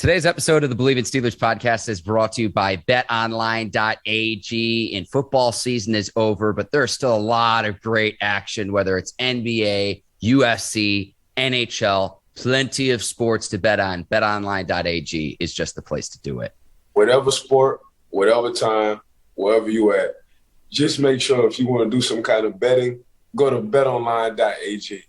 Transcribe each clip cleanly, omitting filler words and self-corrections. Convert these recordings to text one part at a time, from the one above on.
Today's episode of the Bleav in Steelers podcast is brought to you by betonline.ag. And football season is over, but there's still a lot of great action, whether it's NBA, UFC, NHL, plenty of sports to bet on. Betonline.ag is just the place to do it. Whatever sport, whatever time, wherever you at, just make sure if you want to do some kind of betting, go to betonline.ag.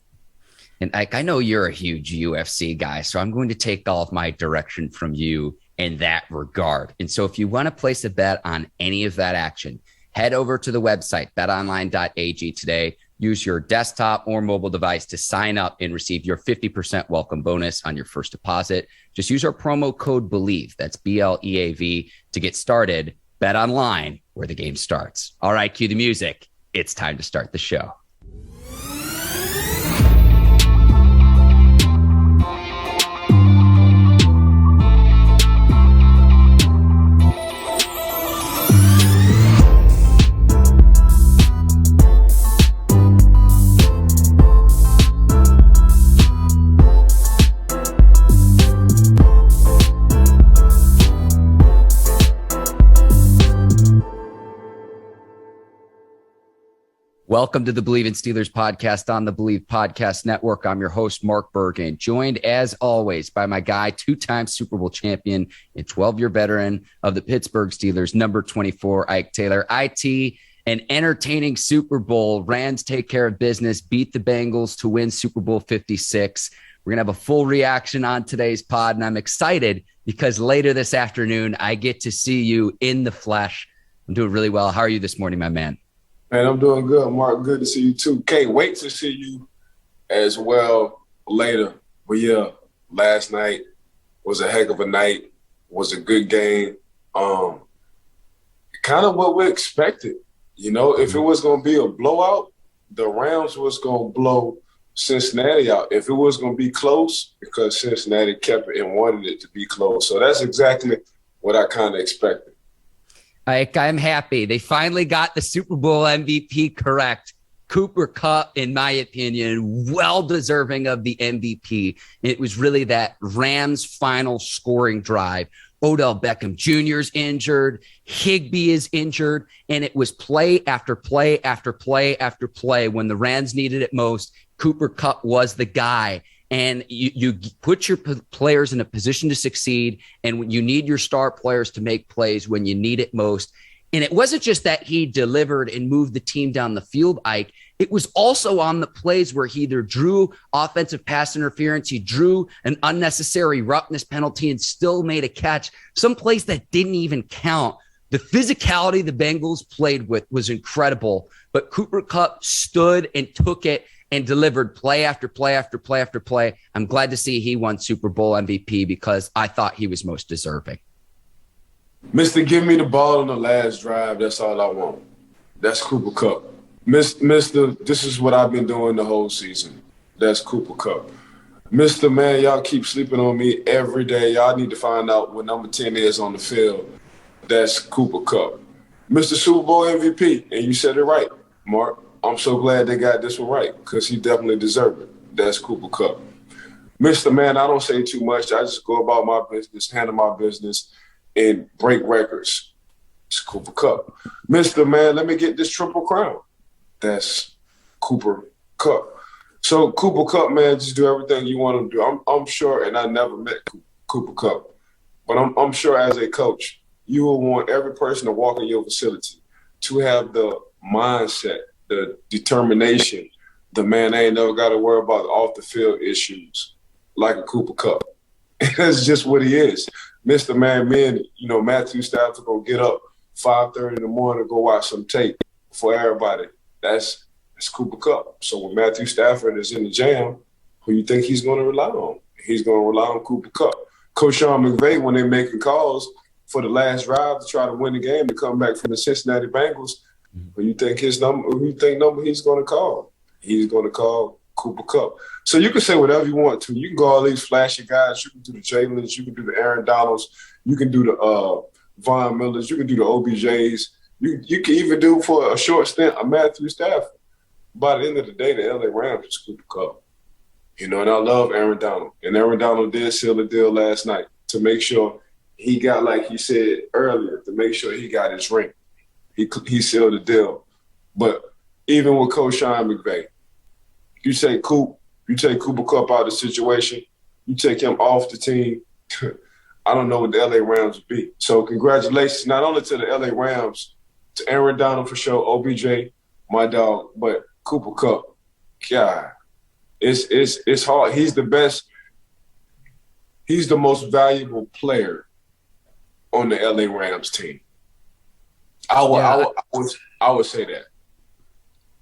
And I know you're a huge UFC guy, so I'm going to take all of my direction from you in that regard. And so if you want to place a bet on any of that action, head over to the website, betonline.ag today. Use your desktop or mobile device to sign up and receive your 50% welcome bonus on your first deposit. Just use our promo code Bleav, that's BLEAV, to get started. Bet online, where the game starts. All right, cue the music. It's time to start the show. Welcome to the Bleav in Steelers podcast on the Bleav Podcast Network. I'm your host, Mark Bergin, joined as always by my guy, two-time Super Bowl champion and 12-year veteran of the Pittsburgh Steelers, number 24, Ike Taylor. IT, an entertaining Super Bowl. Rams take care of business, beat the Bengals to win Super Bowl 56. We're going to have a full reaction on today's pod, and I'm excited because later this afternoon, I get to see you in the flesh. I'm doing really well. How are you this morning, my man? Man, I'm doing good, Mark. Good to see you, too. Can't wait to see you as well later. But, yeah, last night was a heck of a night, was a good game. Kind of what we expected. You know, if it was going to be a blowout, the Rams was going to blow Cincinnati out. If it was going to be close, because Cincinnati kept it and wanted it to be close. So that's exactly what I kind of expected. I'm happy. They finally got the Super Bowl MVP correct. Cooper Kupp, in my opinion, well deserving of the MVP. It was really that Rams final scoring drive. Odell Beckham Jr. is injured. Higbee is injured. And it was play after play after play after play. When the Rams needed it most, Cooper Kupp was the guy. And you put your players in a position to succeed, and you need your star players to make plays when you need it most. And it wasn't just that he delivered and moved the team down the field, Ike. It was also on the plays where he either drew offensive pass interference, he drew an unnecessary roughness penalty and still made a catch, some place that didn't even count. The physicality the Bengals played with was incredible, but Cooper Kupp stood and took it and delivered play after play after play after play. I'm glad to see he won Super Bowl MVP because I thought he was most deserving. Mister, give me the ball on the last drive. That's all I want. That's Cooper Kupp. Mister, this is what I've been doing the whole season. That's Cooper Kupp. Mister, man, y'all keep sleeping on me every day. Y'all need to find out what number 10 is on the field. That's Cooper Kupp. Mr. Super Bowl MVP, and you said it right, Mark. I'm so glad they got this one right because he definitely deserved it. That's Cooper Kupp. Mr. Man, I don't say too much. I just go about my business, handle my business, and break records. It's Cooper Kupp. Mr. Man, let me get this triple crown. That's Cooper Kupp. So Cooper Kupp, man, just do everything you want to do. I'm sure, and I never met Cooper Kupp, but I'm sure as a coach, you will want every person to walk in your facility to have the mindset, the determination, the man ain't never got to worry about off the field issues like a Cooper Kupp. That's just what he is. Mr. Man, me and, Matthew Stafford going to get up 5:30 in the morning to go watch some tape for everybody. That's Cooper Kupp. So when Matthew Stafford is in the jam, who you think he's going to rely on? He's going to rely on Cooper Kupp. Coach Sean McCay, when they're making calls for the last drive to try to win the game to come back from the Cincinnati Bengals, who you think number he's going to call? He's going to call Cooper Kupp. So you can say whatever you want to. You can go all these flashy guys. You can do the Jalen's. You can do the Aaron Donalds. You can do the Von Millers. You can do the OBJs. You can even do for a short stint a Matthew Stafford. By the end of the day, the LA Rams is Cooper Kupp. And I love Aaron Donald. And Aaron Donald did seal the deal last night. to make sure he got, like he said earlier, to make sure he got his ring. He sealed the deal. But even with Coach Sean McCay, you take Cooper Kupp out of the situation, you take him off the team, I don't know what the LA Rams would be. So congratulations not only to the LA Rams, to Aaron Donald for sure, OBJ, my dog, but Cooper Kupp. God, it's hard. He's the best. He's the most valuable player on the LA Rams team. I would say that.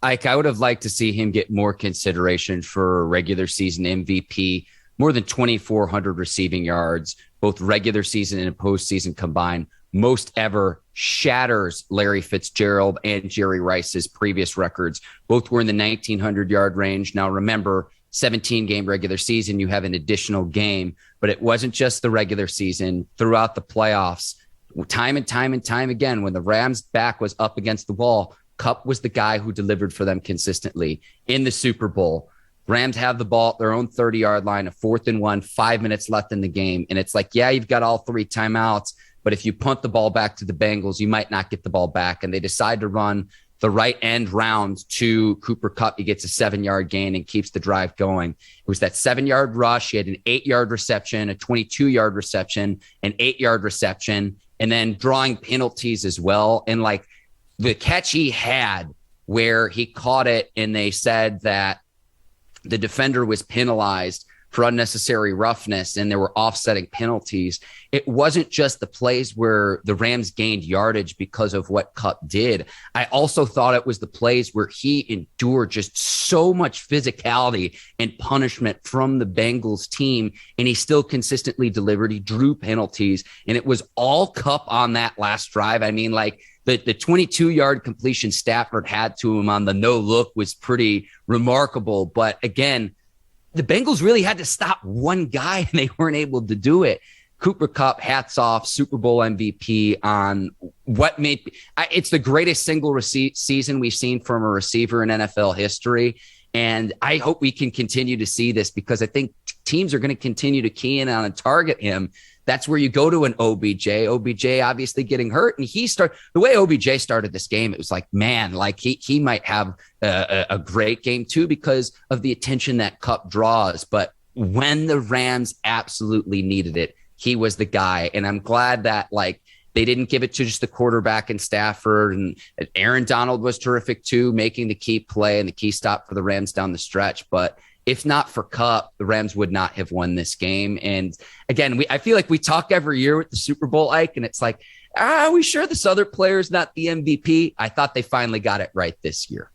Ike, I would have liked to see him get more consideration for regular season MVP, more than 2,400 receiving yards, both regular season and postseason combined. Most ever, shatters Larry Fitzgerald and Jerry Rice's previous records. Both were in the 1,900-yard range. Now, remember, 17-game regular season, you have an additional game, but it wasn't just the regular season. Throughout the playoffs, time and time again, when the Rams' back was up against the wall, Kupp was the guy who delivered for them consistently. In the Super Bowl, Rams have the ball at their own 30-yard line, a 4th and 1, 5 minutes left in the game. And it's like, yeah, you've got all 3 timeouts, but if you punt the ball back to the Bengals, you might not get the ball back. And they decide to run the right end round to Cooper Kupp. He gets a 7-yard gain and keeps the drive going. It was that 7-yard rush. He had an 8-yard reception, a 22-yard reception, an 8-yard reception, and then drawing penalties as well. And like the catch he had where he caught it and they said that the defender was penalized for unnecessary roughness and there were offsetting penalties. It wasn't just the plays where the Rams gained yardage because of what Kupp did. I also thought it was the plays where he endured just so much physicality and punishment from the Bengals team, and he still consistently delivered. He drew penalties, and it was all Kupp on that last drive. I mean, like, the 22-yard completion Stafford had to him on the no look was pretty remarkable. But again, the Bengals really had to stop one guy, and they weren't able to do it. Cooper Kupp, hats off, Super Bowl MVP on what made it's the greatest single season we've seen from a receiver in NFL history. And I hope we can continue to see this because I think teams are going to continue to key in on and target him. That's where you go to an OBJ. OBJ obviously getting hurt, and the way OBJ started this game, it was like, man, like he might have a great game too because of the attention that Kupp draws. But when the Rams absolutely needed it, he was the guy. And I'm glad that like they didn't give it to just the quarterback and Stafford, and Aaron Donald was terrific too, making the key play and the key stop for the Rams down the stretch. But if not for Kupp, the Rams would not have won this game. And again, I feel like we talk every year with the Super Bowl, Ike, and it's like, are we sure this other player's not the MVP? I thought they finally got it right this year.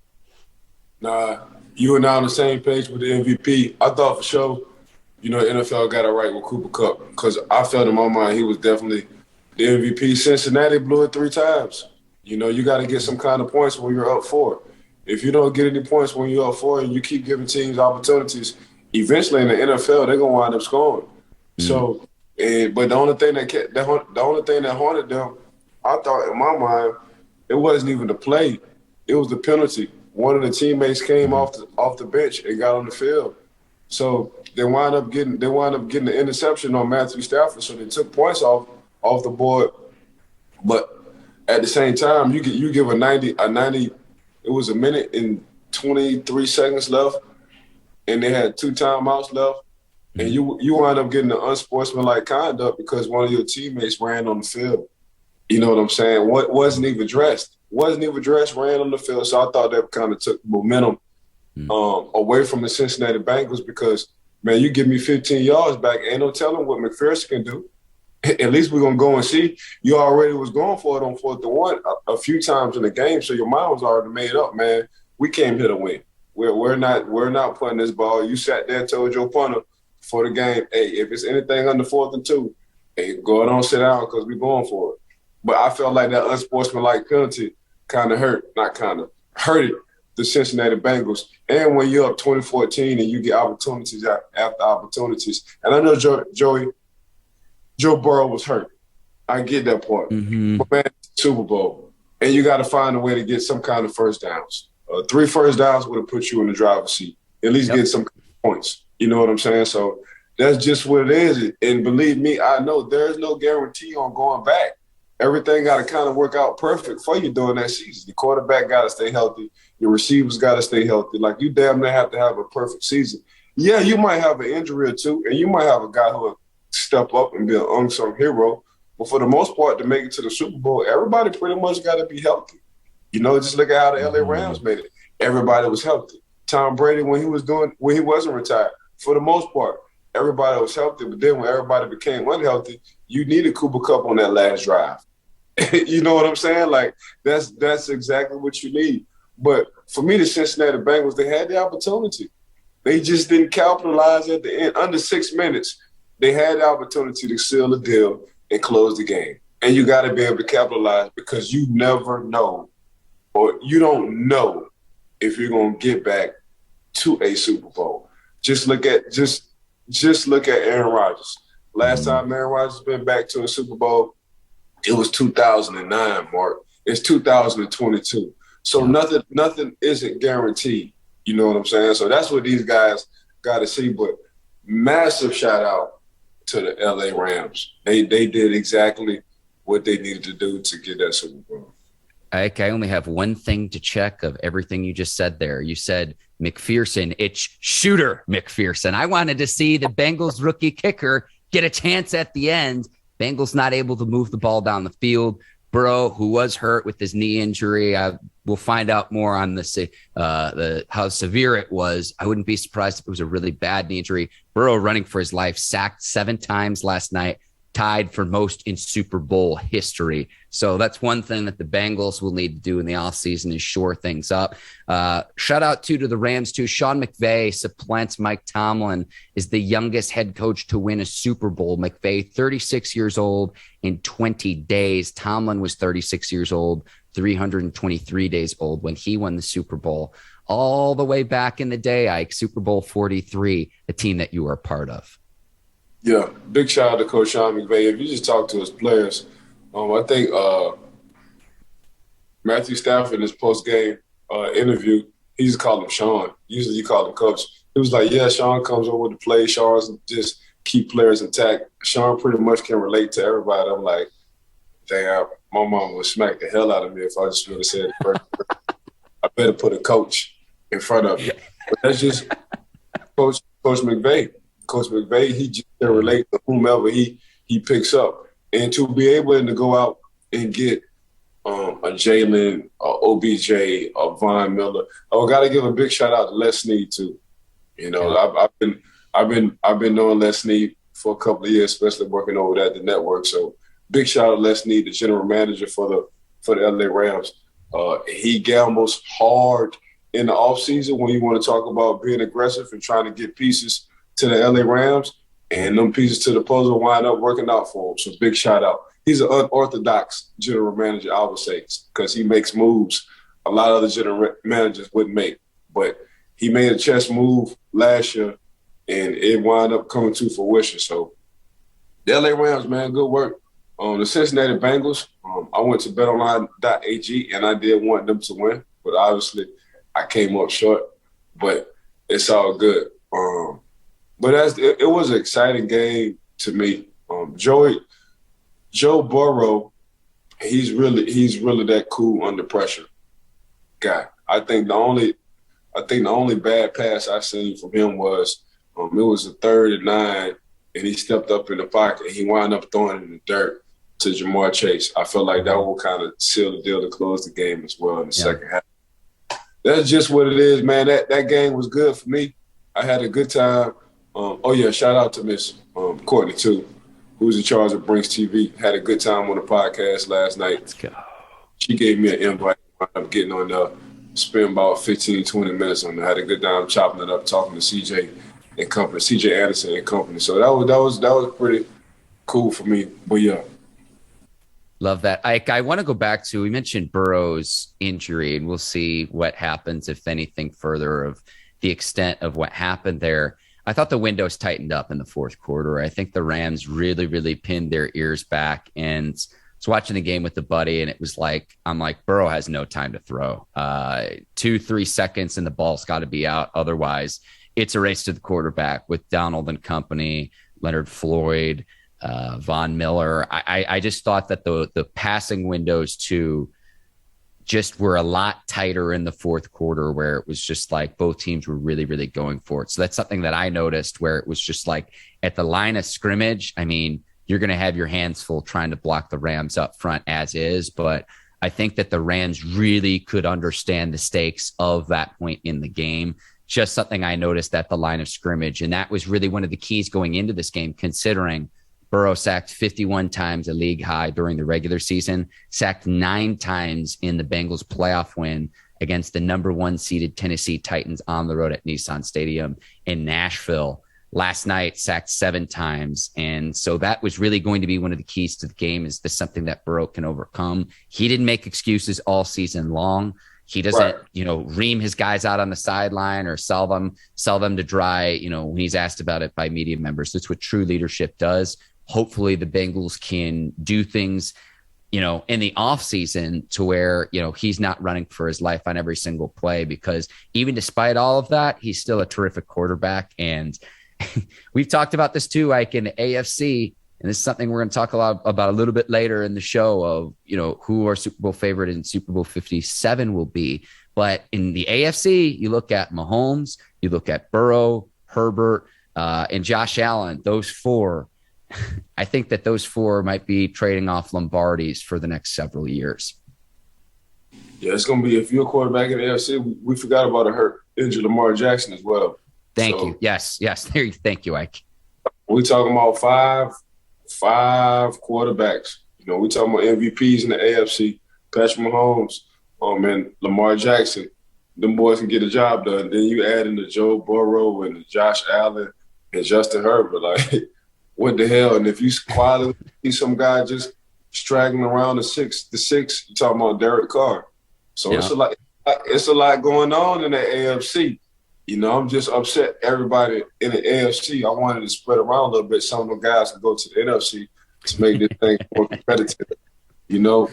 Nah, you and I on the same page with the MVP. I thought for sure, NFL got it right with Cooper Kupp because I felt in my mind he was definitely the MVP. Cincinnati blew it 3 times. You got to get some kind of points when you're up 4. If you don't get any points when you're up 4 and you keep giving teams opportunities, eventually in the NFL they're gonna wind up scoring. Mm-hmm. So, but the only thing that haunted them, I thought in my mind, it wasn't even the play; it was the penalty. One of the teammates came off the bench and got on the field, so they wind up getting the interception on Matthew Stafford. So they took points off the board, but at the same time, you give a 90. It was 1 minute and 23 seconds left, and they had 2 timeouts left, and you wind up getting an unsportsmanlike conduct because one of your teammates ran on the field. You know what I'm saying? Wasn't even dressed, ran on the field. So I thought that kind of took momentum away from the Cincinnati Bengals because, man, you give me 15 yards back, ain't no telling what McPherson can do. At least we're going to go and see. You already was going for it on 4th and 1 a few times in the game, so your mind was already made up, man. We came here to win. We're not putting this ball. You sat there and told your punter for the game, hey, if it's anything under 4th and 2, hey, go ahead on, sit down because we're going for it. But I felt like that unsportsmanlike penalty hurted the Cincinnati Bengals. And when you're up 2014 and you get opportunities after opportunities, and I know Joe Burrow was hurt. I get that part. Mm-hmm. But, man, Super Bowl. And you got to find a way to get some kind of first downs. 3 first downs would have put you in the driver's seat. At least get some points. You know what I'm saying? So That's just what it is. And believe me, I know there's no guarantee on going back. Everything got to kind of work out perfect for you during that season. The quarterback got to stay healthy. Your receivers got to stay healthy. Like, you damn near have to have a perfect season. Yeah, you might have an injury or two, and you might have a guy who will step up and be an unsung hero. But for the most part, to make it to the Super Bowl, everybody pretty much got to be healthy. You know, just look at how the LA Rams made it. Everybody was healthy. Tom Brady, when he wasn't retired, for the most part, everybody was healthy. But then when everybody became unhealthy, you needed Cooper Kupp on that last drive. You know what I'm saying? Like, that's exactly what you need. But for me, the Cincinnati Bengals, they had the opportunity. They just didn't capitalize at the end. Under 6 minutes, they had the opportunity to seal the deal and close the game. And you got to be able to capitalize, because you never know, or you don't know if you're going to get back to a Super Bowl. Just look at Aaron Rodgers. Last time Aaron Rodgers has been back to a Super Bowl, it was 2009, Mark. It's 2022. So nothing isn't guaranteed. You know what I'm saying? So that's what these guys got to see. But massive shout out to the LA Rams. They did exactly what they needed to do to get that Super Bowl. I only have one thing to check of everything you just said there. You said McPherson. It's shooter McPherson. I wanted to see the Bengals rookie kicker get a chance at the end. Bengals not able to move the ball down the field. Burrow, who was hurt with his knee injury, we'll find out more on how severe it was. I wouldn't be surprised if it was a really bad knee injury. Burrow running for his life, sacked 7 times last night, tied for most in Super Bowl history. So that's one thing that the Bengals will need to do in the offseason is shore things up. Shout out to the Rams too. Sean McVay supplants Mike Tomlin, is the youngest head coach to win a Super Bowl. McVay, 36 years old in 20 days. Tomlin was 36 years old, 323 days old when he won the Super Bowl. All the way back in the day, Ike, Super Bowl 43, a team that you were a part of. Yeah, big shout out to Coach Sean McVay. If you just talk to his players, I think Matthew Stafford in his post-game interview, he just called him Sean. Usually you call him Coach. He was like, yeah, Sean comes over to play. Sean's just keep players intact. Sean pretty much can relate to everybody. I'm like, damn, my mom would smack the hell out of me if I just would have said, I better put a coach in front of you. But that's just Coach McVay. Coach McVay, he just can relate to whomever he picks up. And to be able to go out and get a Jalen, a OBJ, a Von Miller. I got to give a big shout out to Les Snead too. You know, I've been knowing Les Snead for a couple of years, especially working over at the network. So big shout out to Les Snead, the general manager for the LA Rams. He gambles hard in the offseason when you want to talk about being aggressive and trying to get pieces to the LA Rams, and them pieces to the puzzle wind up working out for him. So big shout out. He's an unorthodox general manager, I would say, because he makes moves a lot of other general managers wouldn't make. But he made a chess move last year, and it wound up coming to fruition. So the LA Rams, man, good work. The Cincinnati Bengals, I went to betonline.ag, and I did want them to win, but obviously I came up short. But it's all good. But it was an exciting game to me. Joe Burrow, he's really that cool under pressure guy. I think the only bad pass I seen from him was it was a 3rd and 9, and he stepped up in the pocket and he wound up throwing it in the dirt to Jamar Chase. I felt like that will kind of seal the deal to close the game as well in the second half. That's just what it is, man. That game was good for me. I had a good time. Shout out to Miss Courtney, too, who's in charge of Brinks TV. Had a good time on the podcast last night. Let's go. She gave me an invite. I'm getting on there, spend about 15, 20 minutes on there. Had a good time chopping it up, talking to CJ and company, CJ Anderson and company. So that was pretty cool for me. But, yeah. Love that. I want to go back to, we mentioned Burrow's injury, and we'll see what happens, if anything, further of the extent of what happened there. I thought the windows tightened up in the fourth quarter. I think the Rams really, really pinned their ears back, and I was watching the game with the buddy, and it was like, I'm like, Burrow has no time to throw. 2-3 seconds and the ball's got to be out. Otherwise, it's a race to the quarterback with Donald and company, Leonard Floyd, Von Miller. I just thought that the passing windows too just were a lot tighter in the fourth quarter, where it was just like both teams were really, really going for it. So that's something that I noticed, where it was just like at the line of scrimmage, I mean, you're going to have your hands full trying to block the Rams up front as is. But I think that the Rams really could understand the stakes of that point in the game. Just something I noticed at the line of scrimmage. And that was really one of the keys going into this game, considering Burrow sacked 51 times, a league high during the regular season, sacked 9 times in the Bengals playoff win against the number 1 seeded Tennessee Titans on the road at Nissan Stadium in Nashville. Last night, sacked 7 times. And so that was really going to be one of the keys to the game. Is this something that Burrow can overcome? He didn't make excuses all season long. He doesn't, ream his guys out on the sideline or sell them to dry, when he's asked about it by media members. That's what true leadership does. Hopefully the Bengals can do things, in the offseason to where, he's not running for his life on every single play, because even despite all of that, he's still a terrific quarterback. And we've talked about this too, like in the AFC, and this is something we're going to talk about a little bit later in the show of, who our Super Bowl favorite in Super Bowl 57 will be. But in the AFC, you look at Mahomes, you look at Burrow, Herbert, and Josh Allen, those 4. I think that those 4 might be trading off Lombardis for the next several years. Yeah, it's going to be, if you're a quarterback in the AFC, we forgot about a injured Lamar Jackson as well. Thank you. Yes. Thank you, Ike. We talking about five quarterbacks. We talking about MVPs in the AFC. Patrick Mahomes, and Lamar Jackson. Them boys can get a job done. Then you add in the Joe Burrow and the Josh Allen and Justin Herbert. Like, what the hell? And if you quietly see some guy just straggling around the six, you're talking about Derek Carr. So it's a lot going on in the AFC. I'm just upset everybody in the AFC. I wanted to spread around a little bit. Some of the guys can go to the NFC to make this thing more competitive.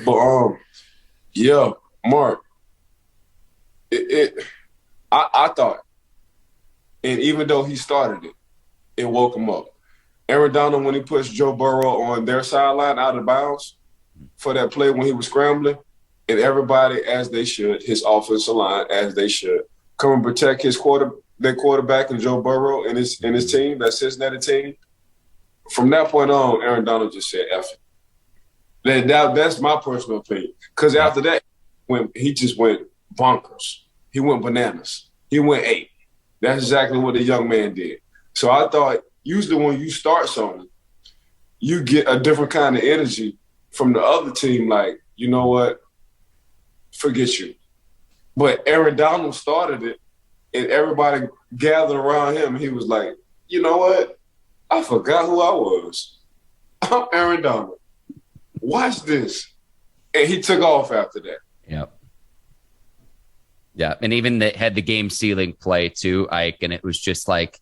But Mark, I thought, and even though he started it woke him up. Aaron Donald, when he pushed Joe Burrow on their sideline out of bounds for that play when he was scrambling, and everybody, as they should, his offensive line, as they should, come and protect their quarterback and Joe Burrow and his team, that Cincinnati team. From that point on, Aaron Donald just said, F it. That's my personal opinion. Because after that, when he just went bonkers. He went bananas. He went 8. That's exactly what the young man did. So I thought, usually when you start something, you get a different kind of energy from the other team, like, you know what, forget you. But Aaron Donald started it, and everybody gathered around him. He was like, you know what, I forgot who I was. I'm Aaron Donald. Watch this. And he took off after that. Yep. Yeah, and even had the game-sealing play too, Ike, and it was just like,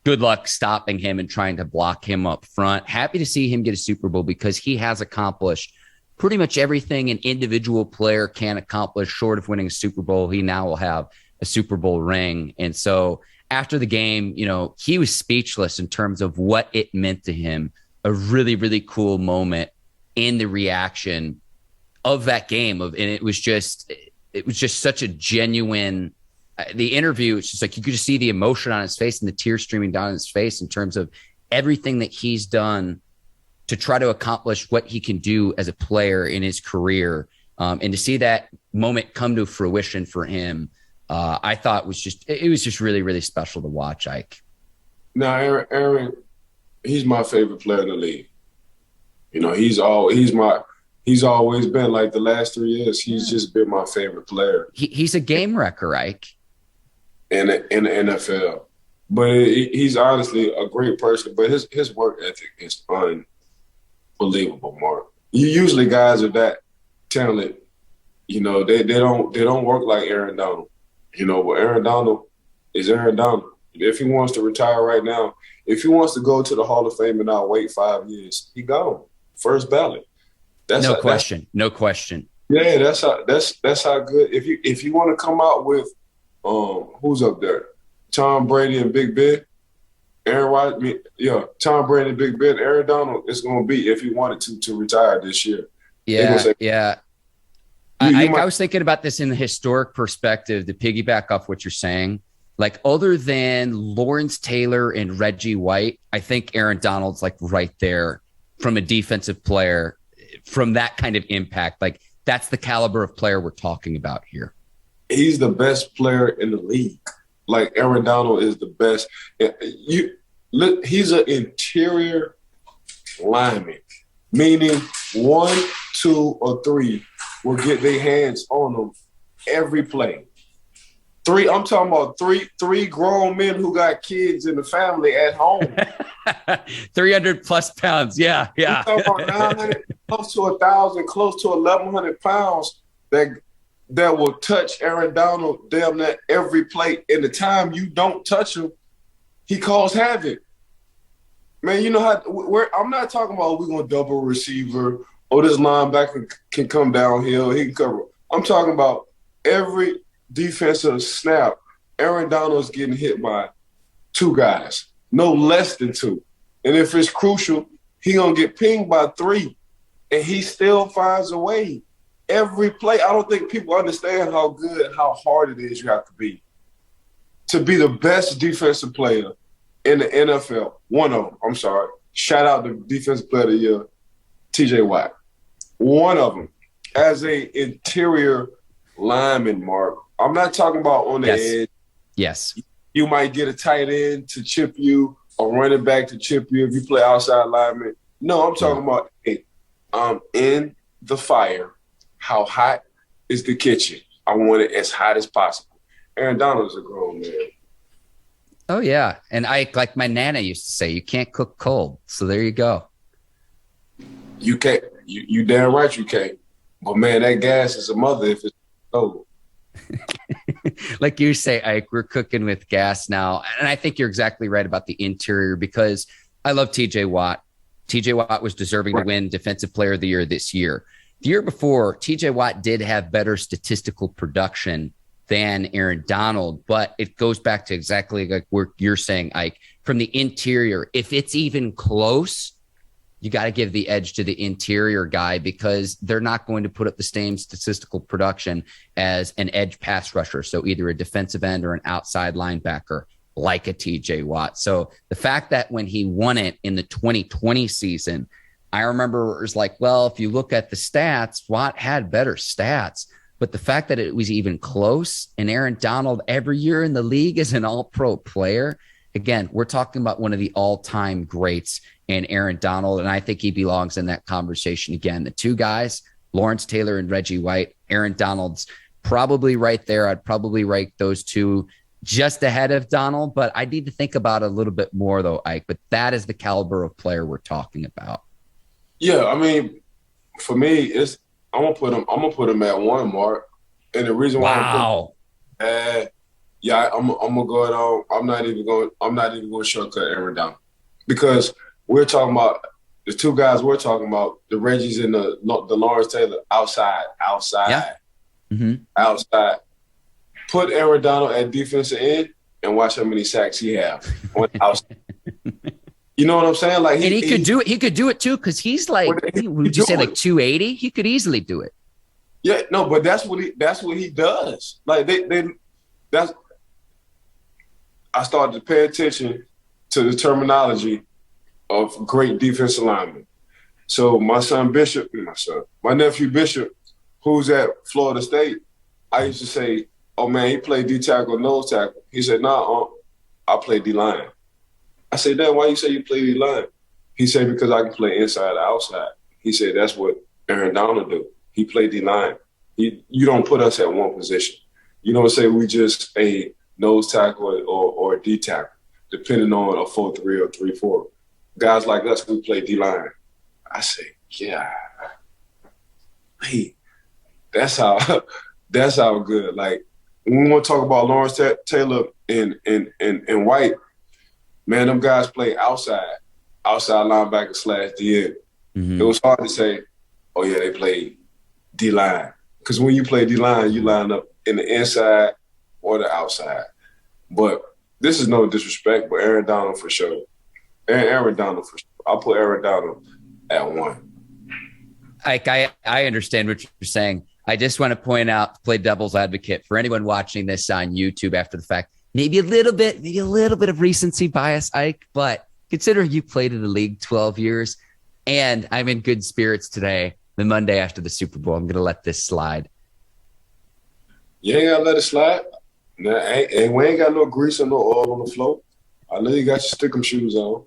good luck stopping him and trying to block him up front. Happy to see him get a Super Bowl, because he has accomplished pretty much everything an individual player can accomplish short of winning a Super Bowl. He now will have a Super Bowl ring. And so after the game, he was speechless in terms of what it meant to him. A really, really cool moment in the reaction of that game. And it was just such a genuine, the interview, it's just like you could just see the emotion on his face and the tears streaming down his face in terms of everything that he's done to try to accomplish what he can do as a player in his career. And to see that moment come to fruition for him, I thought it was just really, really special to watch, Ike. Now, Aaron, he's my favorite player in the league. He's always been, like, the last 3 years, he's just been my favorite player. He's a game wrecker, Ike. In the NFL. But he's honestly a great person. But his work ethic is unbelievable, Mark. Usually guys are that talented. They don't work like Aaron Donald. But Aaron Donald is Aaron Donald. If he wants to retire right now, if he wants to go to the Hall of Fame and not wait 5 years, he gone. First ballot. No question. Yeah, that's how good. If you want to come out with who's up there? Tom Brady and Big Ben, Tom Brady and Big Ben, Aaron Donald is going to be, if he wanted to retire this year. Yeah. I was thinking about this in the historic perspective to piggyback off what you're saying. Like, other than Lawrence Taylor and Reggie White, I think Aaron Donald's like right there from a defensive player, from that kind of impact. Like, that's the caliber of player we're talking about here. He's the best player in the league. Like, Aaron Donald is the best. He's an interior lineman, meaning 1, 2, or 3 will get their hands on him every play. I'm talking about three grown men who got kids in the family at home. 300 plus pounds. Yeah. I'm talking about 900, close to 1,000, close to 1,100 pounds that will touch Aaron Donald damn near every play. And the time you don't touch him, he caused havoc. Man, you know how I'm not talking about we're going to double receiver or this linebacker can come downhill, he can cover. I'm talking about every defensive snap, Aaron Donald's getting hit by 2 guys, no less than 2. And if it's crucial, he going to get pinged by 3, and he still finds a way. Every play, I don't think people understand how hard it is you have to be the best defensive player in the NFL. One of them, I'm sorry. Shout out to Defensive Player of the Year, T.J. Watt. One of them, as a interior lineman, Mark. I'm not talking about on the edge. Yes. You might get a tight end to chip you, a running back to chip you if you play outside lineman. No, I'm talking about in the fire. How hot is the kitchen? I want it as hot as possible. Aaron Donald's a grown man. Oh, yeah. And like my Nana used to say, you can't cook cold. So there you go. You can't. You damn right you can't. But, man, that gas is a mother if it's cold. Like you say, Ike, we're cooking with gas now. And I think you're exactly right about the interior, because I love TJ Watt. TJ Watt was deserving to win Defensive Player of the Year this year. The year before, TJ Watt did have better statistical production than Aaron Donald, but it goes back to exactly like what you're saying, Ike. From the interior, if it's even close, you got to give the edge to the interior guy, because they're not going to put up the same statistical production as an edge pass rusher. So either a defensive end or an outside linebacker like a TJ Watt. So the fact that when he won it in the 2020 season, I remember it was like, well, if you look at the stats, Watt had better stats. But the fact that it was even close, and Aaron Donald every year in the league is an all-pro player. Again, we're talking about one of the all-time greats in Aaron Donald, and I think he belongs in that conversation again. The 2 guys, Lawrence Taylor and Reggie White. Aaron Donald's probably right there. I'd probably rank those 2 just ahead of Donald, but I need to think about it a little bit more, though, Ike. But that is the caliber of player we're talking about. Yeah, I mean, for me, I'm gonna put him at 1, Mark. And the reason why I'm gonna go it on. I'm not even going to shortcut Aaron Donald, because we're talking about the 2 guys we're talking about, the Reggies and the Lawrence Taylor, outside. Yeah. Mm-hmm. Outside. Put Aaron Donald at defensive end and watch how many sacks he have on outside. You know what I'm saying? Like, he could do it. He could do it too, because he's like, would you say like 280? He could easily do it. Yeah, no, but that's what he does. Like I started to pay attention to the terminology of great defensive linemen. So my nephew Bishop, who's at Florida State, I used to say, oh man, he played D tackle, nose tackle. He said, nah, I play D line. I said, Dad, why you say you play D-line? He said, because I can play inside or outside. He said, that's what Aaron Donald do. He played D-line. You don't put us at one position. You don't say we just a nose tackle or a D tackle, depending on a 4-3 or 3-4. Guys like us, we play D-line. I say, yeah. Hey, that's how good. Like, when we want to talk about Lawrence Taylor and White, man, them guys play outside linebacker / DN. Mm-hmm. It was hard to say, oh, yeah, they play D-line. Because when you play D-line, you line up in the inside or the outside. But this is no disrespect, but Aaron Donald for sure. Aaron Donald for sure. I'll put Aaron Donald at 1. I understand what you're saying. I just want to point out, play devil's advocate for anyone watching this on YouTube after the fact. Maybe a little bit of recency bias, Ike, but consider you played in the league 12 years, and I'm in good spirits today, the Monday after the Super Bowl. I'm going to let this slide. You ain't got to let it slide. Nah, and we ain't got no grease or no oil on the floor. I know you got your stickum shoes on.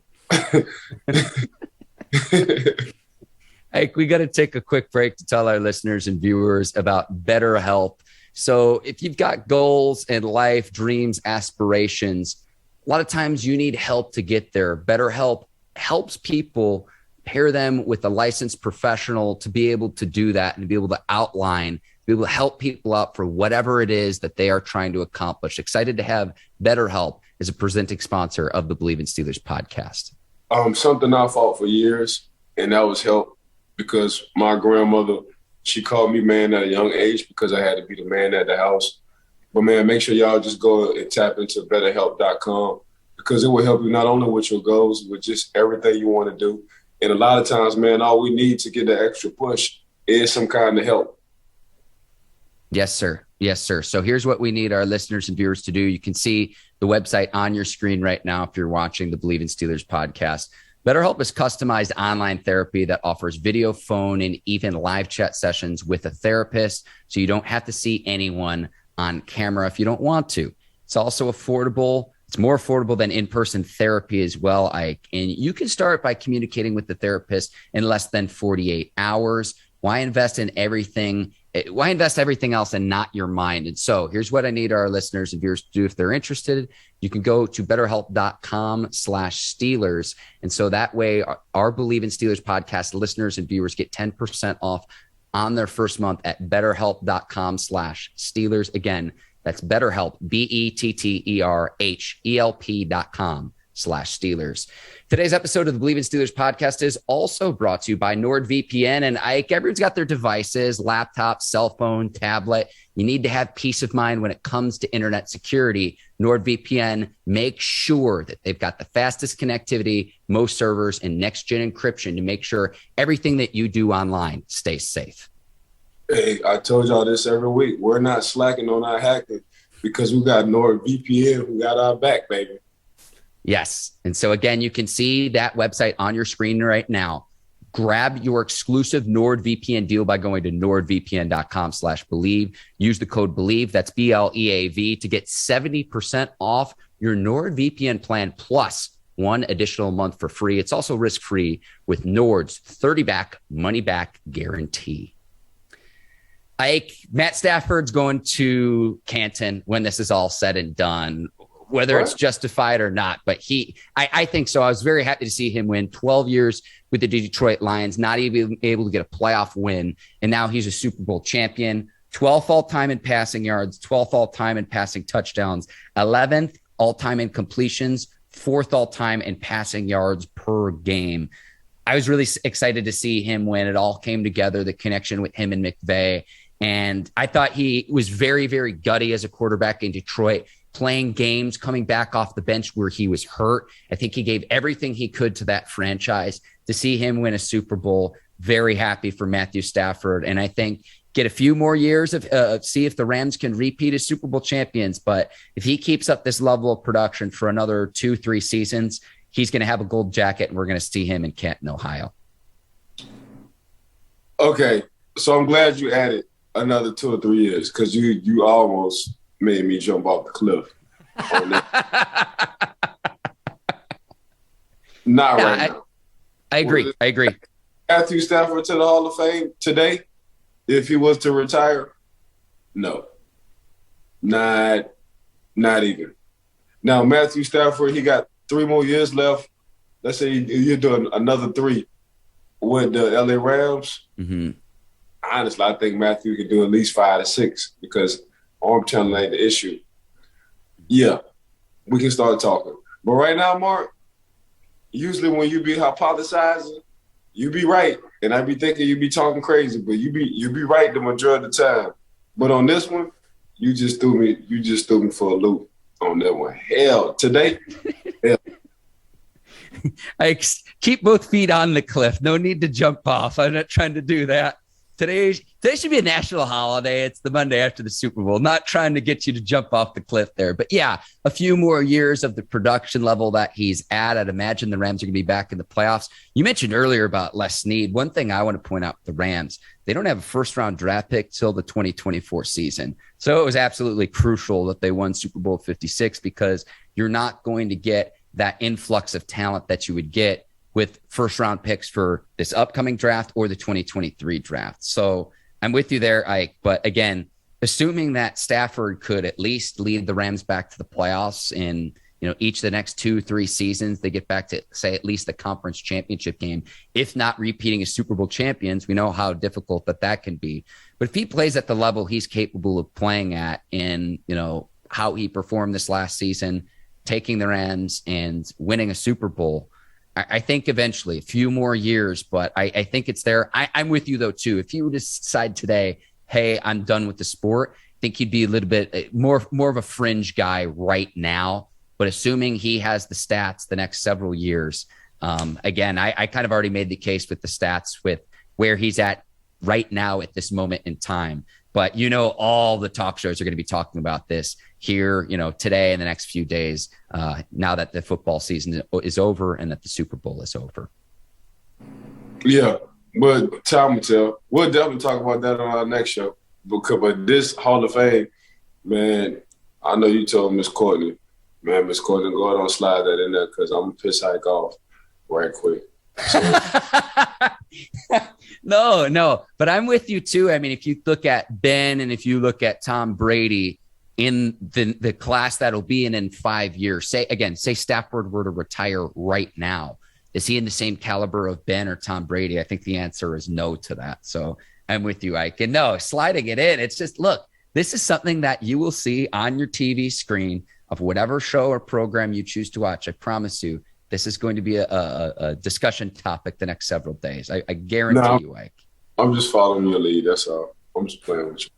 Ike, we got to take a quick break to tell our listeners and viewers about BetterHelp. So if you've got goals in life, dreams, aspirations, a lot of times you need help to get there. BetterHelp helps people pair them with a licensed professional to be able to do that and be able to outline, be able to help people out for whatever it is that they are trying to accomplish. Excited to have BetterHelp as a presenting sponsor of the Bleav in Steelers podcast. Something I fought for years, and that was help, because my grandmother, she called me man at a young age because I had to be the man at the house. But, man, make sure y'all just go and tap into BetterHelp.com, because it will help you not only with your goals, but just everything you want to do. And a lot of times, man, all we need to get that extra push is some kind of help. Yes, sir. Yes, sir. So here's what we need our listeners and viewers to do. You can see the website on your screen right now if you're watching the Bleav in Steelers podcast. BetterHelp is customized online therapy that offers video, phone, and even live chat sessions with a therapist, so you don't have to see anyone on camera if you don't want to. It's also affordable. It's more affordable than in-person therapy as well, Ike. And you can start by communicating with the therapist in less than 48 hours. Why invest everything else and not your mind? And so here's what I need our listeners and viewers to do if they're interested. You can go to betterhelp.com/Steelers. And so that way our Bleav in Steelers podcast listeners and viewers get 10% off on their first month at betterhelp.com/Steelers. Again, that's BetterHelp, BetterHelp.com/Steelers. Today's episode of the Bleav in Steelers podcast is also brought to you by NordVPN. And Ike, everyone's got their devices, laptop, cell phone, tablet. You need to have peace of mind when it comes to internet security. NordVPN makes sure that they've got the fastest connectivity, most servers, and next-gen encryption to make sure everything that you do online stays safe. Hey, I told y'all this every week. We're not slacking on our hacking because we got NordVPN who got our back, baby. Yes. And so, again, you can see that website on your screen right now. Grab your exclusive NordVPN deal by going to nordvpn.com/Bleav. Use the code Bleav, that's BLEAV, to get 70% off your NordVPN plan plus 1 additional month for free. It's also risk-free with Nord's 30-back money-back guarantee. Ike, Matt Stafford's going to Canton when this is all said and done, whether it's justified or not. But I think so. I was very happy to see him win 12 years with the Detroit Lions, not even able to get a playoff win. And now he's a Super Bowl champion, 12th all-time in passing yards, 12th all-time in passing touchdowns, 11th all-time in completions, 4th all-time in passing yards per game. I was really excited to see him when it all came together, the connection with him and McVay. And I thought he was very, very gutty as a quarterback in Detroit, playing games, coming back off the bench where he was hurt. I think he gave everything he could to that franchise. To see him win a Super Bowl, very happy for Matthew Stafford. And I think get a few more years of see if the Rams can repeat as Super Bowl champions. But if he keeps up this level of production for another 2-3 seasons, he's going to have a gold jacket, and we're going to see him in Canton, Ohio. Okay, so I'm glad you added another 2 or 3 years, because you almost made me jump off the cliff on that. Not right now. I agree. Matthew Stafford to the Hall of Fame today, if he was to retire? No. Not even. Now, Matthew Stafford, he got 3 more years left. Let's say you're doing another 3 with the LA Rams. Mm-hmm. Honestly, I think Matthew could do at least 5 to 6 because arm talent ain't the issue. Yeah, we can start talking. But right now, Mark, usually when you be hypothesizing, you be right. And I be thinking you be talking crazy, but you be right the majority of the time. But on this one, you just threw me for a loop on that one. Hell, today, hell. I keep both feet on the cliff. No need to jump off. I'm not trying to do that. Today should be a national holiday. It's the Monday after the Super Bowl. Not trying to get you to jump off the cliff there. But yeah, a few more years of the production level that he's at. I'd imagine the Rams are going to be back in the playoffs. You mentioned earlier about Les Snead. One thing I want to point out with the Rams, they don't have a first-round draft pick till the 2024 season. So it was absolutely crucial that they won Super Bowl 56 because you're not going to get that influx of talent that you would get with first round picks for this upcoming draft or the 2023 draft. So I'm with you there, Ike. But again, assuming that Stafford could at least lead the Rams back to the playoffs in, each of the next 2-3 seasons, they get back to say at least the conference championship game, if not repeating as Super Bowl champions. We know how difficult that can be. But if he plays at the level he's capable of playing at in, how he performed this last season, taking the Rams and winning a Super Bowl, I think eventually a few more years, but I think it's there. I'm with you though, too. If you decide today, hey, I'm done with the sport, I think he'd be a little bit more of a fringe guy right now. But assuming he has the stats the next several years, again, I kind of already made the case with the stats with where he's at right now at this moment in time. But all the talk shows are going to be talking about this here, today and the next few days, now that the football season is over and that the Super Bowl is over. Yeah, but time will tell. We'll definitely talk about that on our next show. But this Hall of Fame, man, I know you told Miss Courtney, Miss Courtney, go ahead and slide that in there because I'm going to piss hike off right quick. So. No, but I'm with you too. I mean, if you look at Ben and if you look at Tom Brady in the class that'll be in 5 years, say Stafford were to retire right now, is he in the same caliber of Ben or Tom Brady? I think the answer is no to that. So I'm with you, Ike. And no, sliding it in, it's just, look, this is something that you will see on your TV screen of whatever show or program you choose to watch. I promise you, this is going to be a discussion topic the next several days. I guarantee you, Ike. I'm just following your lead. That's all. I'm just playing with you.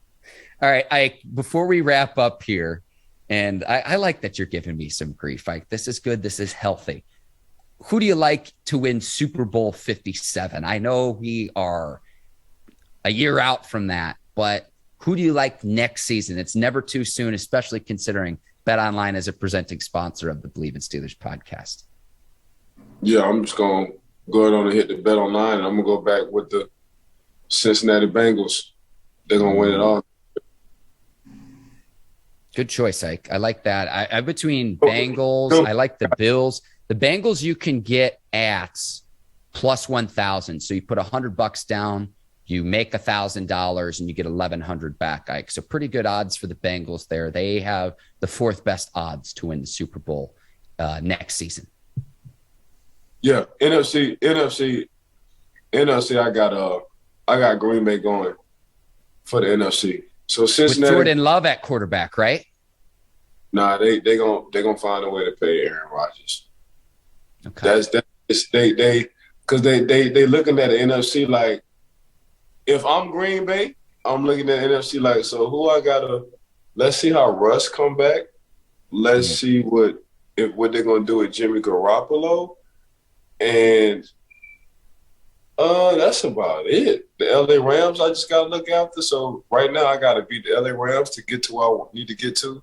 All right, Ike, before we wrap up here, and I like that you're giving me some grief, Ike. This is good. This is healthy. Who do you like to win Super Bowl 57? I know we are a year out from that, but who do you like next season? It's never too soon, especially considering BetOnline is a presenting sponsor of the Bleav in Steelers podcast. Yeah, I'm just going to go ahead on and hit the BetOnline, and I'm going to go back with the Cincinnati Bengals. They're going to win it all. Good choice, Ike. I like that. I'm between Bengals. I like the Bills. The Bengals you can get at plus 1,000. So you put $100 down, you make $1,000, and you get 1,100 back, Ike. So pretty good odds for the Bengals there. They have the fourth best odds to win the Super Bowl next season. Yeah, NFC. I got Green Bay going for the NFC. So Cincinnati, with Jordan Love at quarterback, right? Nah, they gonna find a way to pay Aaron Rodgers. Okay. They looking at the NFC like, if I'm Green Bay, I'm looking at the NFC like, so who I gotta? Let's see how Russ come back. Let's see what they're gonna do with Jimmy Garoppolo, and that's about it. The LA Rams, I just gotta look after. So right now, I gotta beat the LA Rams to get to where I need to get to.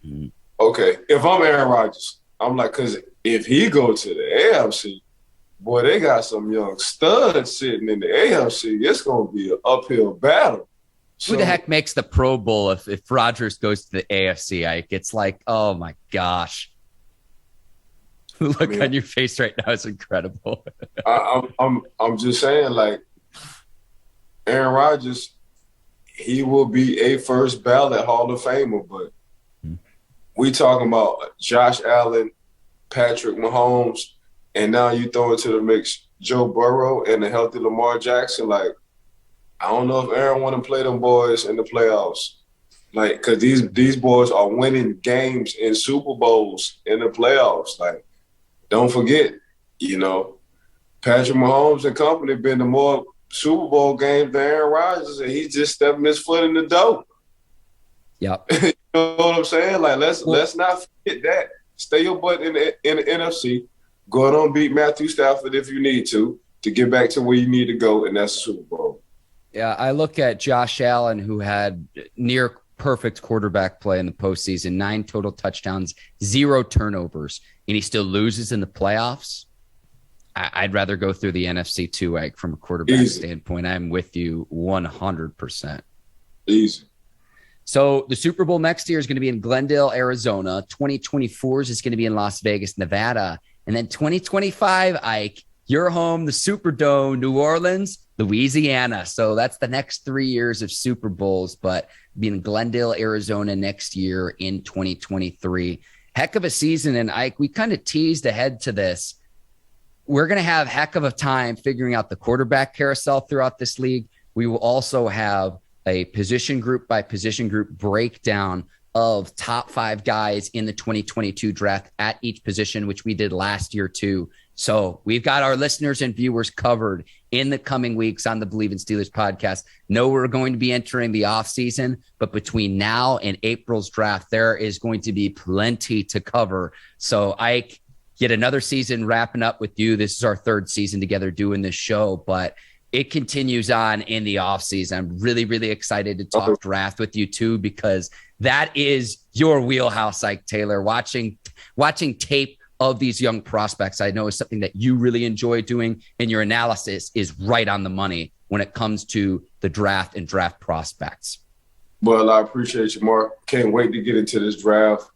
Mm-hmm. Okay, if I'm Aaron Rodgers, I'm like, because if he go to the AFC, boy, they got some young studs sitting in the AFC. It's gonna be an uphill battle. So, who the heck makes the Pro Bowl if Rodgers goes to the AFC? Ike, it's like, oh my gosh. Look on your face right now is incredible. I'm just saying, like, Aaron Rodgers, he will be a first ballot Hall of Famer, but we talking about Josh Allen, Patrick Mahomes, and now you throw into the mix Joe Burrow and the healthy Lamar Jackson. Like, I don't know if Aaron want to play them boys in the playoffs. Like, because these boys are winning games in Super Bowls in the playoffs. Like, don't forget, Patrick Mahomes and company been to more Super Bowl games than Aaron Rodgers, and he's just stepping his foot in the door. Yep. know what I'm saying? Like, let's not forget that. Stay your butt in the NFC. Go on, beat Matthew Stafford if you need to get back to where you need to go, and that's the Super Bowl. Yeah, I look at Josh Allen, who had near perfect quarterback play in the postseason, 9 total touchdowns, 0 turnovers, and he still loses in the playoffs. I'd rather go through the NFC too, like from a quarterback standpoint. I'm with you 100%. Easy. So the Super Bowl next year is going to be in Glendale, Arizona. 2024 is going to be in Las Vegas, Nevada. And then 2025, Ike, you're home, the Superdome, New Orleans, Louisiana. So that's the next 3 years of Super Bowls, but be in Glendale, Arizona next year in 2023. Heck of a season. And Ike, we kind of teased ahead to this. We're going to have heck of a time figuring out the quarterback carousel throughout this league. We will also have a position group by position group breakdown of top 5 guys in the 2022 draft at each position, which we did last year too. So we've got our listeners and viewers covered in the coming weeks on the Bleav in Steelers podcast. No, we're going to be entering the offseason, but between now and April's draft, there is going to be plenty to cover. So Ike, yet another season wrapping up with you. This is our 3rd season together doing this show, but it continues on in the offseason. I'm really, really excited to talk draft with you too, because that is your wheelhouse, Ike Taylor. Watching tape of these young prospects, I know is something that you really enjoy doing, and your analysis is right on the money when it comes to the draft and draft prospects. Well, I appreciate you, Mark. Can't wait to get into this draft.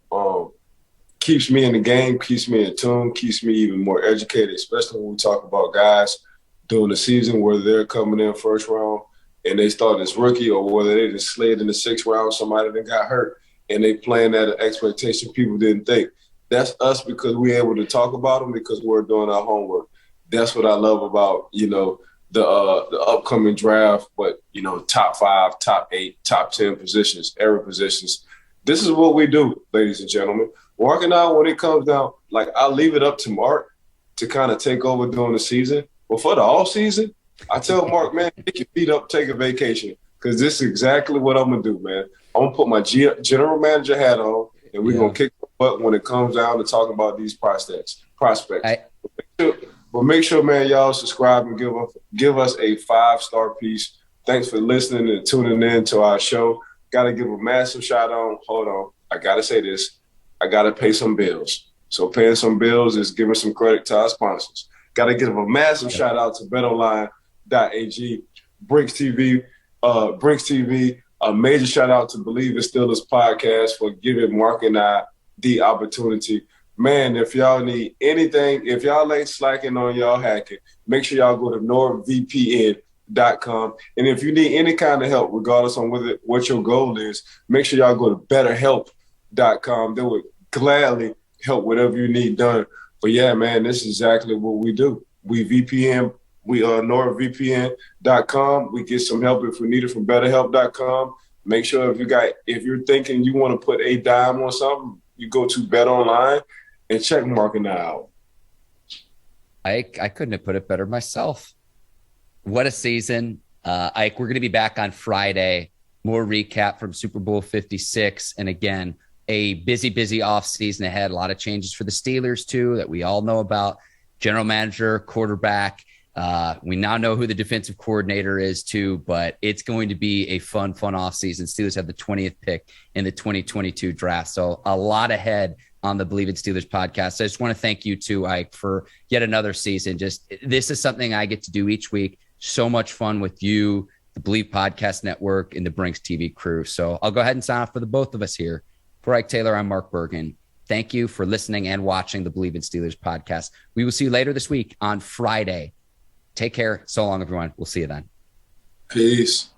Keeps me in the game, keeps me in tune, keeps me even more educated, especially when we talk about guys during the season where they're coming in first round and they start as rookie, or whether they just slid in the 6th round, somebody that got hurt, and they playing at an expectation people didn't think. That's us because we're able to talk about them because we're doing our homework. That's what I love about, the upcoming draft, but, top 5, top 8, top 10 positions, every positions. This is what we do, ladies and gentlemen. Mark and I, when it comes down, like, I'll leave it up to Mark to kind of take over during the season. But for the off season, I tell Mark, man, pick your feet up, take a vacation, because this is exactly what I'm going to do, man. I'm going to put my general manager hat on, and we're going to kick the butt when it comes down to talking about these prospects. But make sure, man, y'all subscribe and give us a 5-star piece. Thanks for listening and tuning in to our show. Got to give a massive shout out. Hold on. I got to say this. I got to pay some bills. So paying some bills is giving some credit to our sponsors. Got to give a massive shout out to betonline.ag, Brinks TV, a major shout out to Bleav in Steelers podcast for giving Mark and I the opportunity. Man, if y'all need anything, if y'all ain't slacking on y'all hacking, make sure y'all go to NordVPN.com. And if you need any kind of help, regardless on what your goal is, make sure y'all go to BetterHelp.com. They would gladly help whatever you need done. But yeah, man, this is exactly what we do. We VPN, we NordVPN.com. We get some help if we need it from BetterHelp.com. Make sure if you're thinking you want to put a dime on something, you go to Bet Online and check Mark and I out. I couldn't have put it better myself. What a season. Ike, we're going to be back on Friday. More recap from Super Bowl 56. And again, a busy offseason ahead. A lot of changes for the Steelers, too, that we all know about. General manager, quarterback. We now know who the defensive coordinator is, too, but it's going to be a fun offseason. Steelers have the 20th pick in the 2022 draft. So a lot ahead on the Bleav in Steelers podcast. I just want to thank you, too, Ike, for yet another season. This is something I get to do each week. So much fun with you, the Bleav Podcast Network, and the Brinks TV crew. So I'll go ahead and sign off for the both of us here. For Ike Taylor, I'm Mark Bergin. Thank you for listening and watching the Bleav in Steelers podcast. We will see you later this week on Friday. Take care. So long, everyone. We'll see you then. Peace.